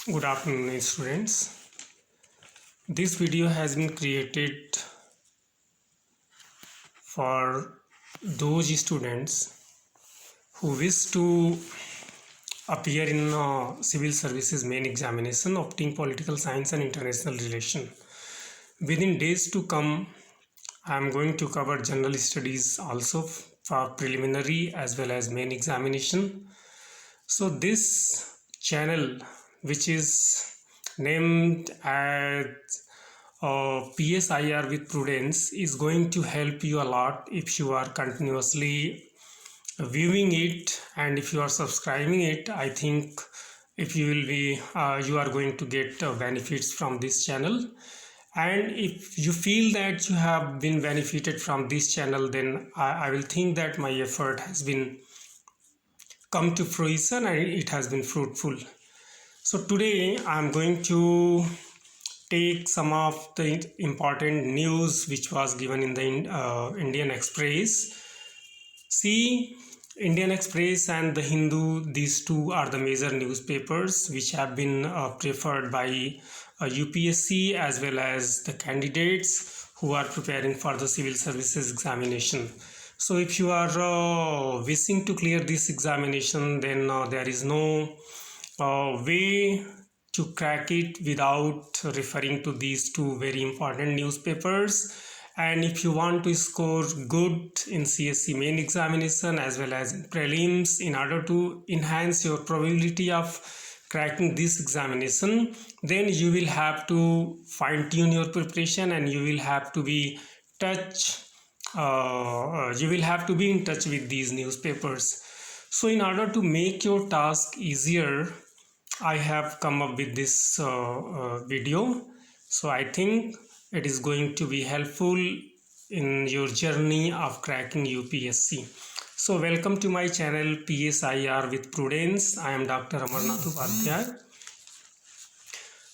Good afternoon, students. This video has been created for those students who wish to appear in civil services main examination opting political science and international relation. Within days to come, I am going to cover general studies also for preliminary as well as main examination. So this channel, which is named as PSIR with Prudence, is going to help you a lot if you are continuously viewing it, and if you are subscribing it. I think if you will be you are going to get benefits from this channel, and if you feel that you have been benefited from this channel, then I will think that my effort has been come to fruition and it has been fruitful. So today I am going to take some of the important news which was given in the Indian Express. See, Indian Express and the Hindu, these two are the major newspapers which have been preferred by UPSC as well as the candidates who are preparing for the civil services examination. So if you are wishing to clear this examination, then there is no way to crack it without referring to these two very important newspapers. And if you want to score good in CSC main examination as well as in prelims, in order to enhance your probability of cracking this examination, then you will have to fine tune your preparation and you will have to be in touch with these newspapers. So in order to make your task easier, I have come up with this video. So I think it is going to be helpful in your journey of cracking UPSC. So welcome to my channel PSIR with Prudence. I am Dr. Amarnath Upadhyay.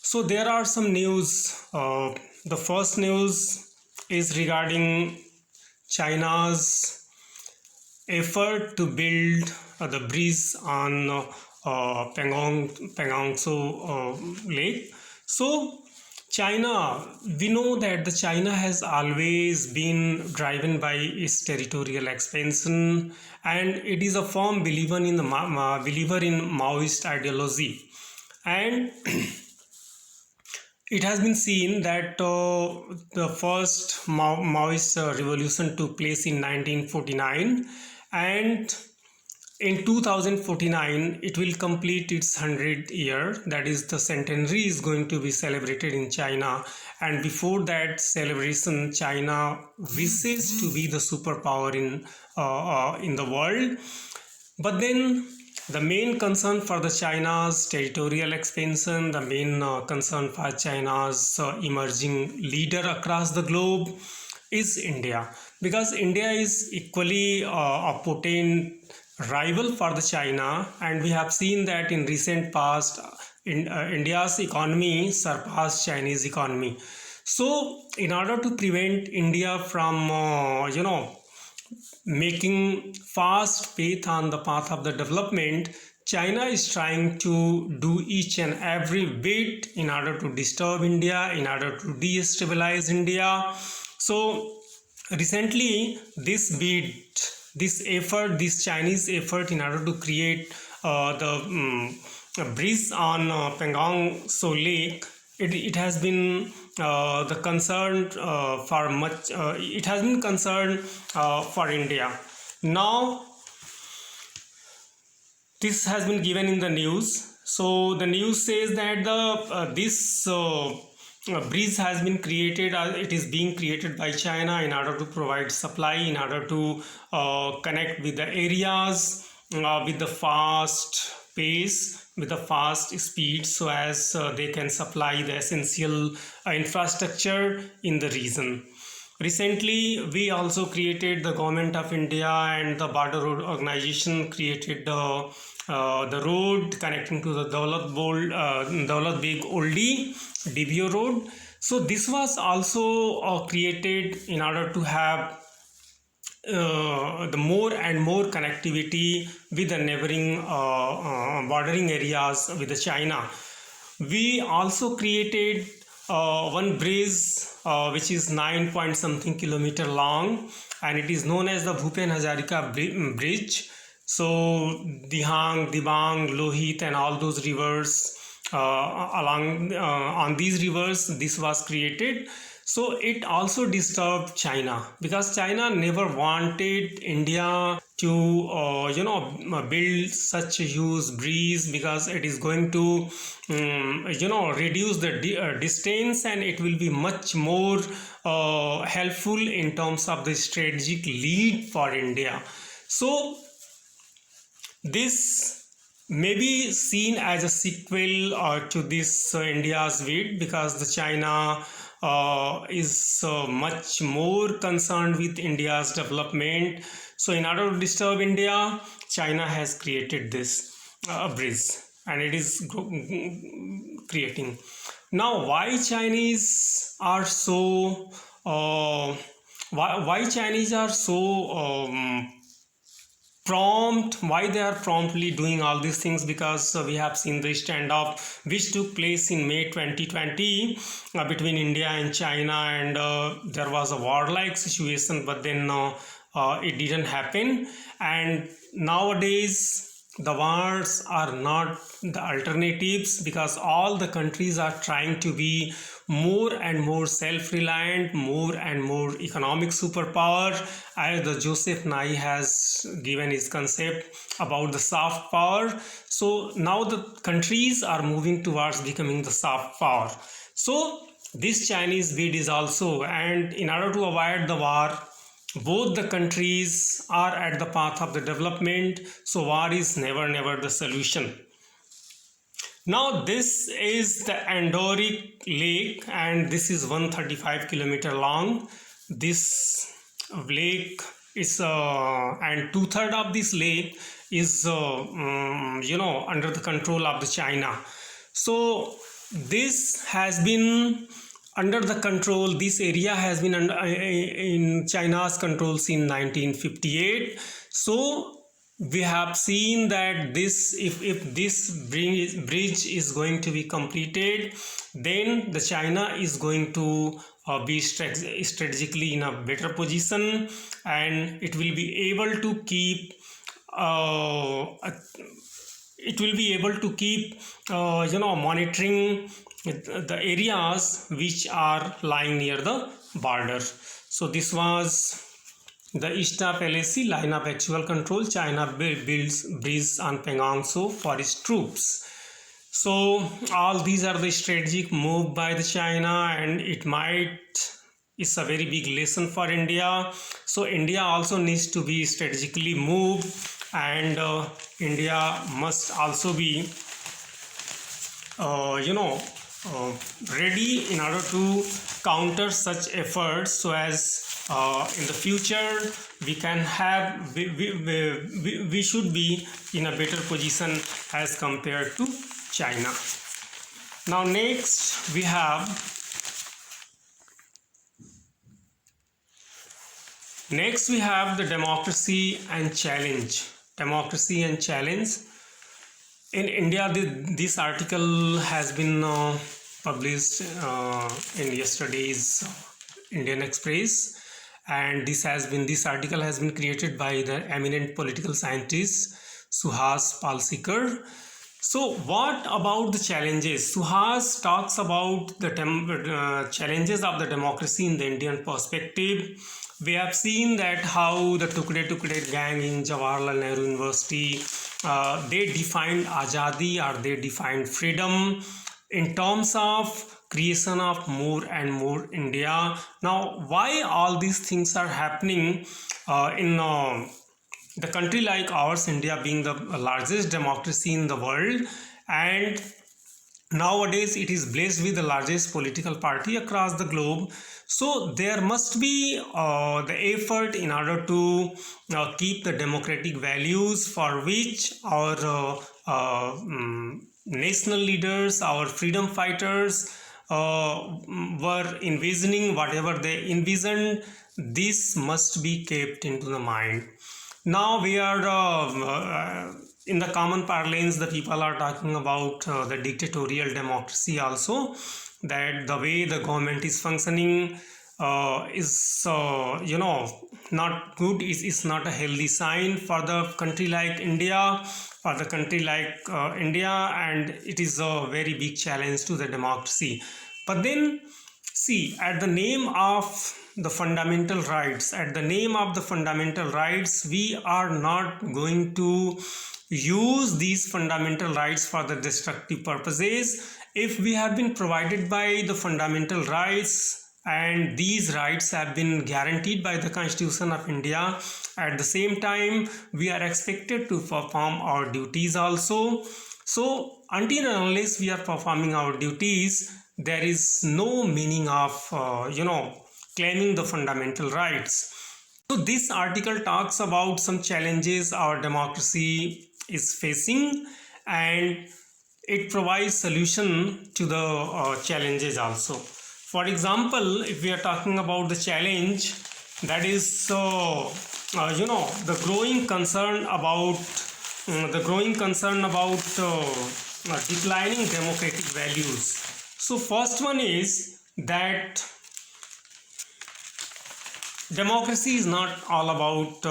So there are some news. The first news is regarding China's effort to build the bridge on Pangong Lake. So China, we know that the China has always been driven by its territorial expansion, and it is a firm believer in Maoist ideology, and it has been seen that the first Maoist revolution took place in 1949, and in 2049 it will complete its 100th year. That is, the centenary is going to be celebrated in China, and before that celebration, China wishes to be the superpower in the world. But then the main concern for the China's territorial expansion, the main concern for China's emerging leader across the globe is India, because India is equally a potent rival for the China, and we have seen that in recent past India's economy surpassed Chinese economy. So in order to prevent India from making fast path on the path of the development, China is trying to do each and every bit in order to disturb India, in order to destabilize India. So recently this Chinese effort in order to create the bridge on Pangong Lake, it has been the concern for much. It has been concern for India. Now this has been given in the news. So the news says that this bridge has been created. It is being created by China in order to provide supply, in order to connect with the areas with the fast pace, with the fast speed, so as they can supply the essential infrastructure in the region. Recently, we also created, the Government of India and the Border Road Organization created the road connecting to the Daulat Beg Oldie DBO road. So this was also created in order to have the more and more connectivity with the neighboring bordering areas with the China. We also created one bridge which is 9 point something kilometer long, and it is known as the Bhupen Hazarika Bridge. So Dihang, Dibang, Lohit, and all those rivers along on these rivers, this was created. So it also disturbed China, because China never wanted India to build such a huge bridge, because it is going to reduce the distance, and it will be much more helpful in terms of the strategic lead for India. So this may be seen as a sequel to this India's bid, because the China is much more concerned with India's development. So in order to disturb India, China has created this bridge, and it is creating. Now, why Chinese are so why Chinese are so prompt, why they are promptly doing all these things? Because we have seen the standoff which took place in May 2020 between India and China, and there was a warlike situation, but then it didn't happen. And nowadays the wars are not the alternatives, because all the countries are trying to be more and more self-reliant, more and more economic superpower, as the Joseph Nye has given his concept about the soft power. So now the countries are moving towards becoming the soft power. So this Chinese bid is also, and in order to avoid the war, both the countries are at the path of the development, so war is never the solution. Now this is the Andoric Lake, and this is 135 kilometer long. This lake is and 2/3 of this lake is under the control of the China. So this has been under the control, this area has been under, in China's control since 1958. So we have seen that this, if this bridge is going to be completed, then the China is going to be strategically in a better position, and it will be able to keep monitoring the areas which are lying near the border. So this was the Ista Palissy line of actual control. China builds bridge on Pangong Tso for its troops. So all these are the strategic move by the China, and it's a very big lesson for India. So India also needs to be strategically moved, and India must also be ready in order to counter such efforts, so as in the future we can have we should be in a better position as compared to China. Now next we have the democracy and challenge. Democracy and challenge. In India, this article has been published in yesterday's Indian Express, and this article has been created by the eminent political scientist Suhas Palsikar. So what about the challenges? Suhas talks about the challenges of the democracy in the Indian perspective. We have seen that how the Tukde gang in Jawaharlal Nehru University, they defined Azadi, or they defined freedom in terms of creation of more and more India. Now, why all these things are happening in the country like ours, India being the largest democracy in the world, and nowadays it is blessed with the largest political party across the globe. So there must be the effort in order to keep the democratic values for which our national leaders, our freedom fighters were envisioning. Whatever they envisioned, this must be kept into the mind. Now we are in the common parlance, the people are talking about the dictatorial democracy also, that the way the government is functioning is not good, is not a healthy sign for the country like India, for the country like India, and it is a very big challenge to the democracy. But then see, at the name of the fundamental rights, we are not going to use these fundamental rights for the destructive purposes. If we have been provided by the fundamental rights and these rights have been guaranteed by the Constitution of India, at the same time we are expected to perform our duties also. So until and unless we are performing our duties, there is no meaning of claiming the fundamental rights. So this article talks about some challenges our democracy is facing, and it provides solution to the challenges also. For example, if we are talking about the challenge, that is the growing concern about declining democratic values. So first one is that democracy is not all about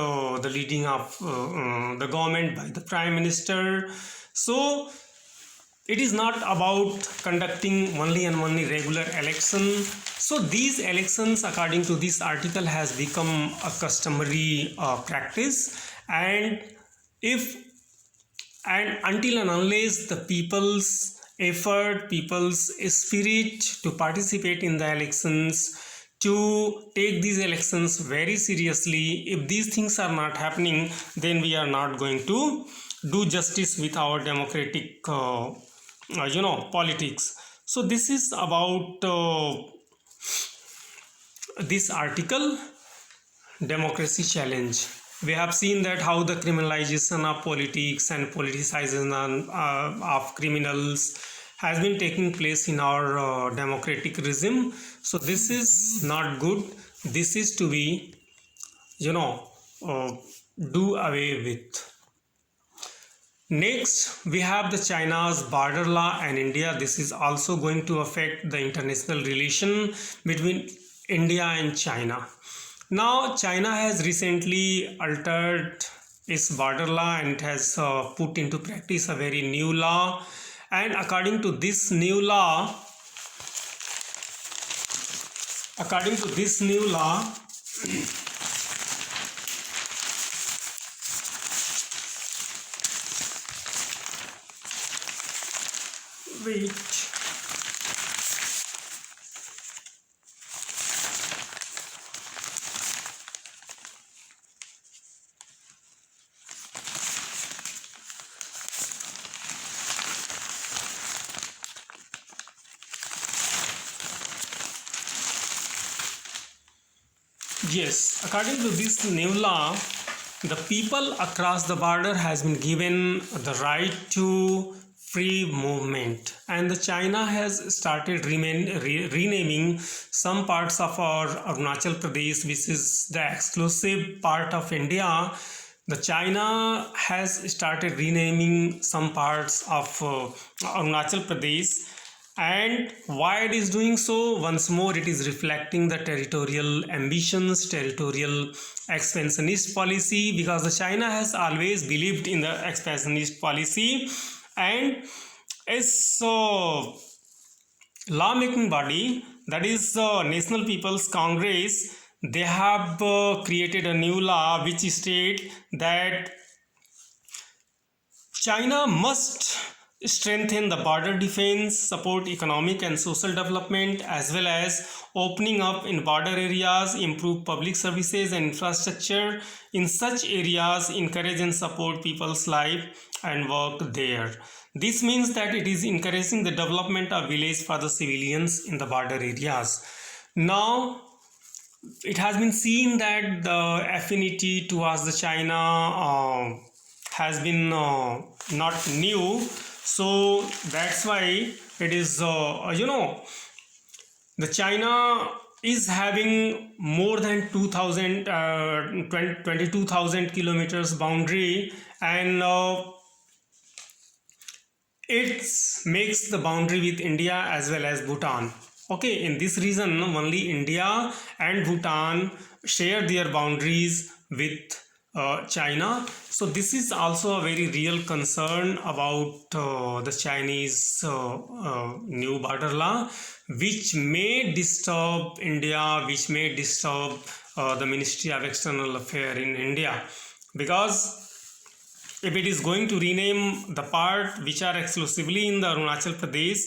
the leading of the government by the prime minister. So it is not about conducting only and only regular election. So these elections, according to this article, has become a customary practice, and until and unless the people's effort, people's spirit to participate in the elections, to take these elections very seriously, if these things are not happening, then we are not going to do justice with our democratic politics. So this is about this article, democracy challenge. We have seen that how the criminalization of politics and politicization of criminals has been taking place in our democratic regime. So this is not good. This is to be do away with. Next, we have the China's border law and India. This is also going to affect the international relation between India and China. Now, China has recently altered its border law and it has put into practice a very new law. And according to this new law, wait. Yes, according to this new law, the people across the border has been given the right to free movement, and the China has started renaming some parts of our Arunachal Pradesh, which is the exclusive part of India. The China has started renaming some parts of Arunachal Pradesh. And why it is doing so? Once more, it is reflecting the territorial ambitions, territorial expansionist policy, because the China has always believed in the expansionist policy, and its lawmaking body, that is National People's Congress, they have created a new law which states that China must strengthen the border defense, support economic and social development, as well as opening up in border areas, improve public services and infrastructure in such areas, encourage and support people's life and work there. This means that it is encouraging the development of villages for the civilians in the border areas. Now, it has been seen that the affinity towards the China has been not new. So that's why it is the China is having more than 22,000 kilometers boundary, and it makes the boundary with India as well as Bhutan. Okay, in this region only India and Bhutan share their boundaries with China. So this is also a very real concern about the Chinese new border law, which may disturb India, which may disturb the Ministry of External Affairs in India, because if it is going to rename the part which are exclusively in the Arunachal Pradesh,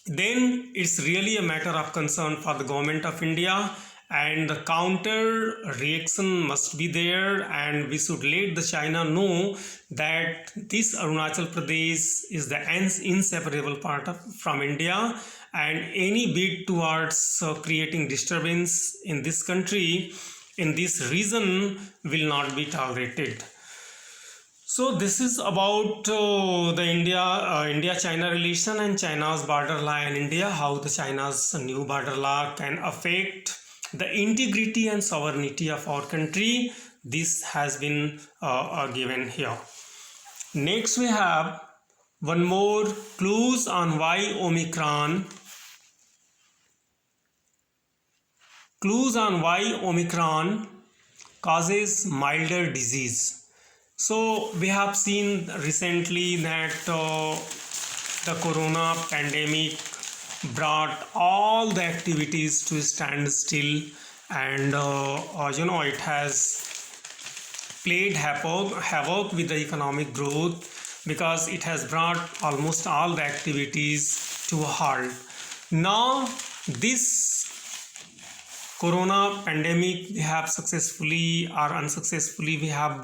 then it's really a matter of concern for the government of India, and the counter reaction must be there, and we should let the China know that this Arunachal Pradesh is the inseparable part of from India, and any bid towards creating disturbance in this country, in this region, will not be tolerated. So this is about the India-China relation and China's border law in India, how the China's new border law can affect the integrity and sovereignty of our country. This has been given here. Next we have one more clues on why Omicron causes milder disease. So we have seen recently that the corona pandemic brought all the activities to stand still, and it has played havoc with the economic growth, because it has brought almost all the activities to a halt. Now this corona pandemic we have successfully or unsuccessfully we have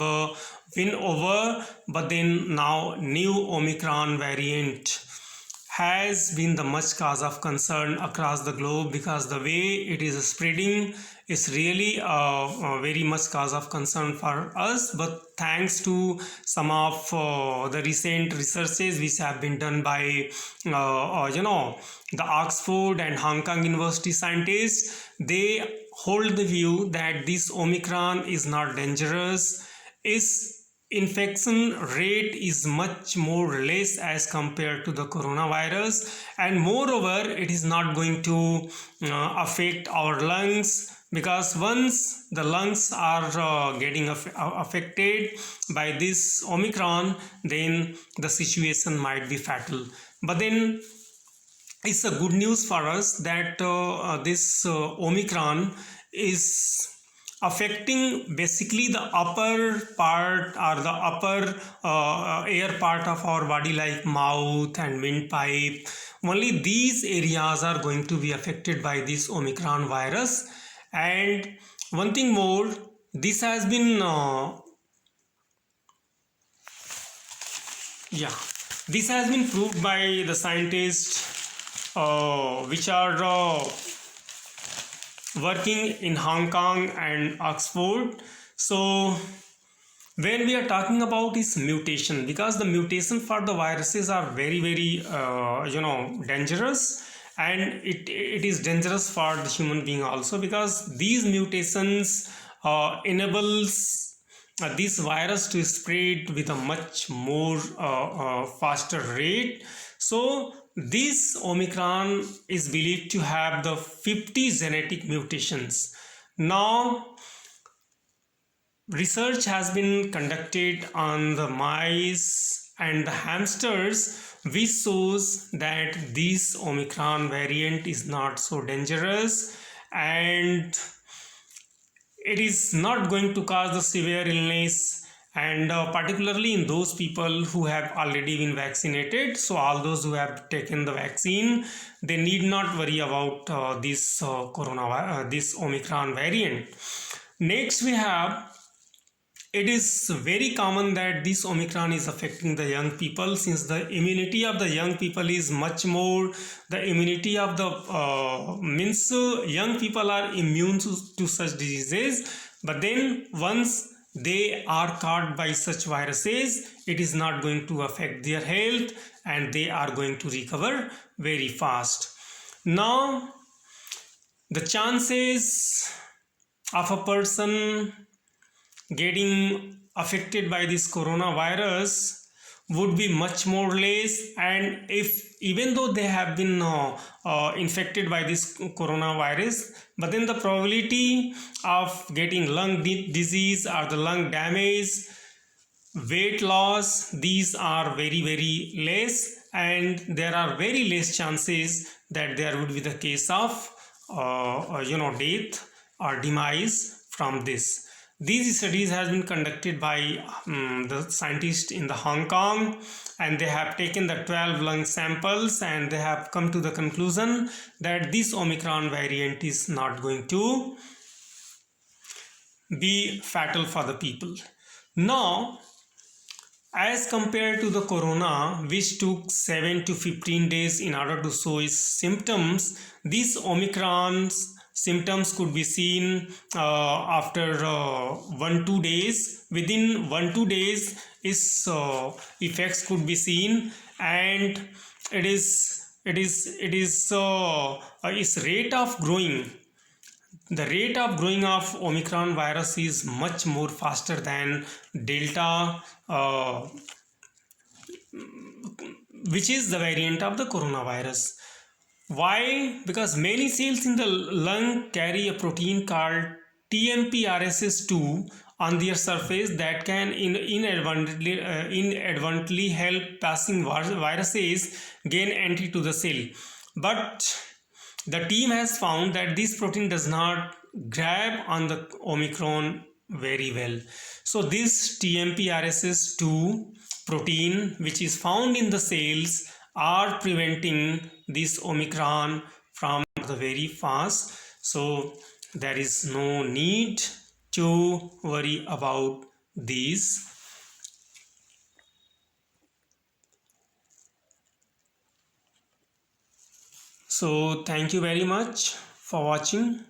win over, but then now new Omicron variant has been the much cause of concern across the globe, because the way it is spreading is really very much cause of concern for us. But thanks to some of the recent researches which have been done by the Oxford and Hong Kong University scientists, they hold the view that this Omicron is not dangerous, its infection rate is much more less as compared to the coronavirus, and moreover it is not going to affect our lungs, because once the lungs are getting affected by this Omicron, then the situation might be fatal. But then it's a good news for us that this Omicron is affecting basically the upper part or the upper air part of our body, like mouth and windpipe. Only these areas are going to be affected by this Omicron virus. And one thing more, this has been this has been proved by the scientists which are working in Hong Kong and Oxford. So when we are talking about this mutation, because the mutation for the viruses are very dangerous, and it is dangerous for the human being also, because these mutations enables this virus to spread with a much more faster rate. So this Omicron is believed to have the 50 genetic mutations. Now research has been conducted on the mice and the hamsters, which shows that this Omicron variant is not so dangerous, and it is not going to cause the severe illness, and particularly in those people who have already been vaccinated. So all those who have taken the vaccine, they need not worry about this this Omicron variant. Next we have, it is very common that this Omicron is affecting the young people, since the immunity of the young people is much more. The immunity of the means young people are immune to such diseases, but then once they are caught by such viruses, it is not going to affect their health, and they are going to recover very fast. Now the chances of a person getting affected by this coronavirus would be much more less. And if even though they have been infected by this coronavirus, but then the probability of getting lung disease or the lung damage, weight loss, these are very very less, and there are very less chances that there would be the case of death or demise from this. These studies has been conducted by the scientists in the Hong Kong, and they have taken the 12 lung samples, and they have come to the conclusion that this Omicron variant is not going to be fatal for the people. Now, as compared to the corona, which took 7 to 15 days in order to show its symptoms, these Omicron's symptoms could be seen after 1-2 days. Within 1-2 days, its effects could be seen, and its rate of growing. The rate of growing of Omicron virus is much more faster than Delta, which is the variant of the coronavirus. Why? Because many cells in the lung carry a protein called TMPRSS2 on their surface that can inadvertently help passing viruses gain entry to the cell. But the team has found that this protein does not grab on the Omicron very well. So this TMPRSS2 protein, which is found in the cells, are preventing this Omicron from the very fast. So there is no need to worry about these. So thank you very much for watching.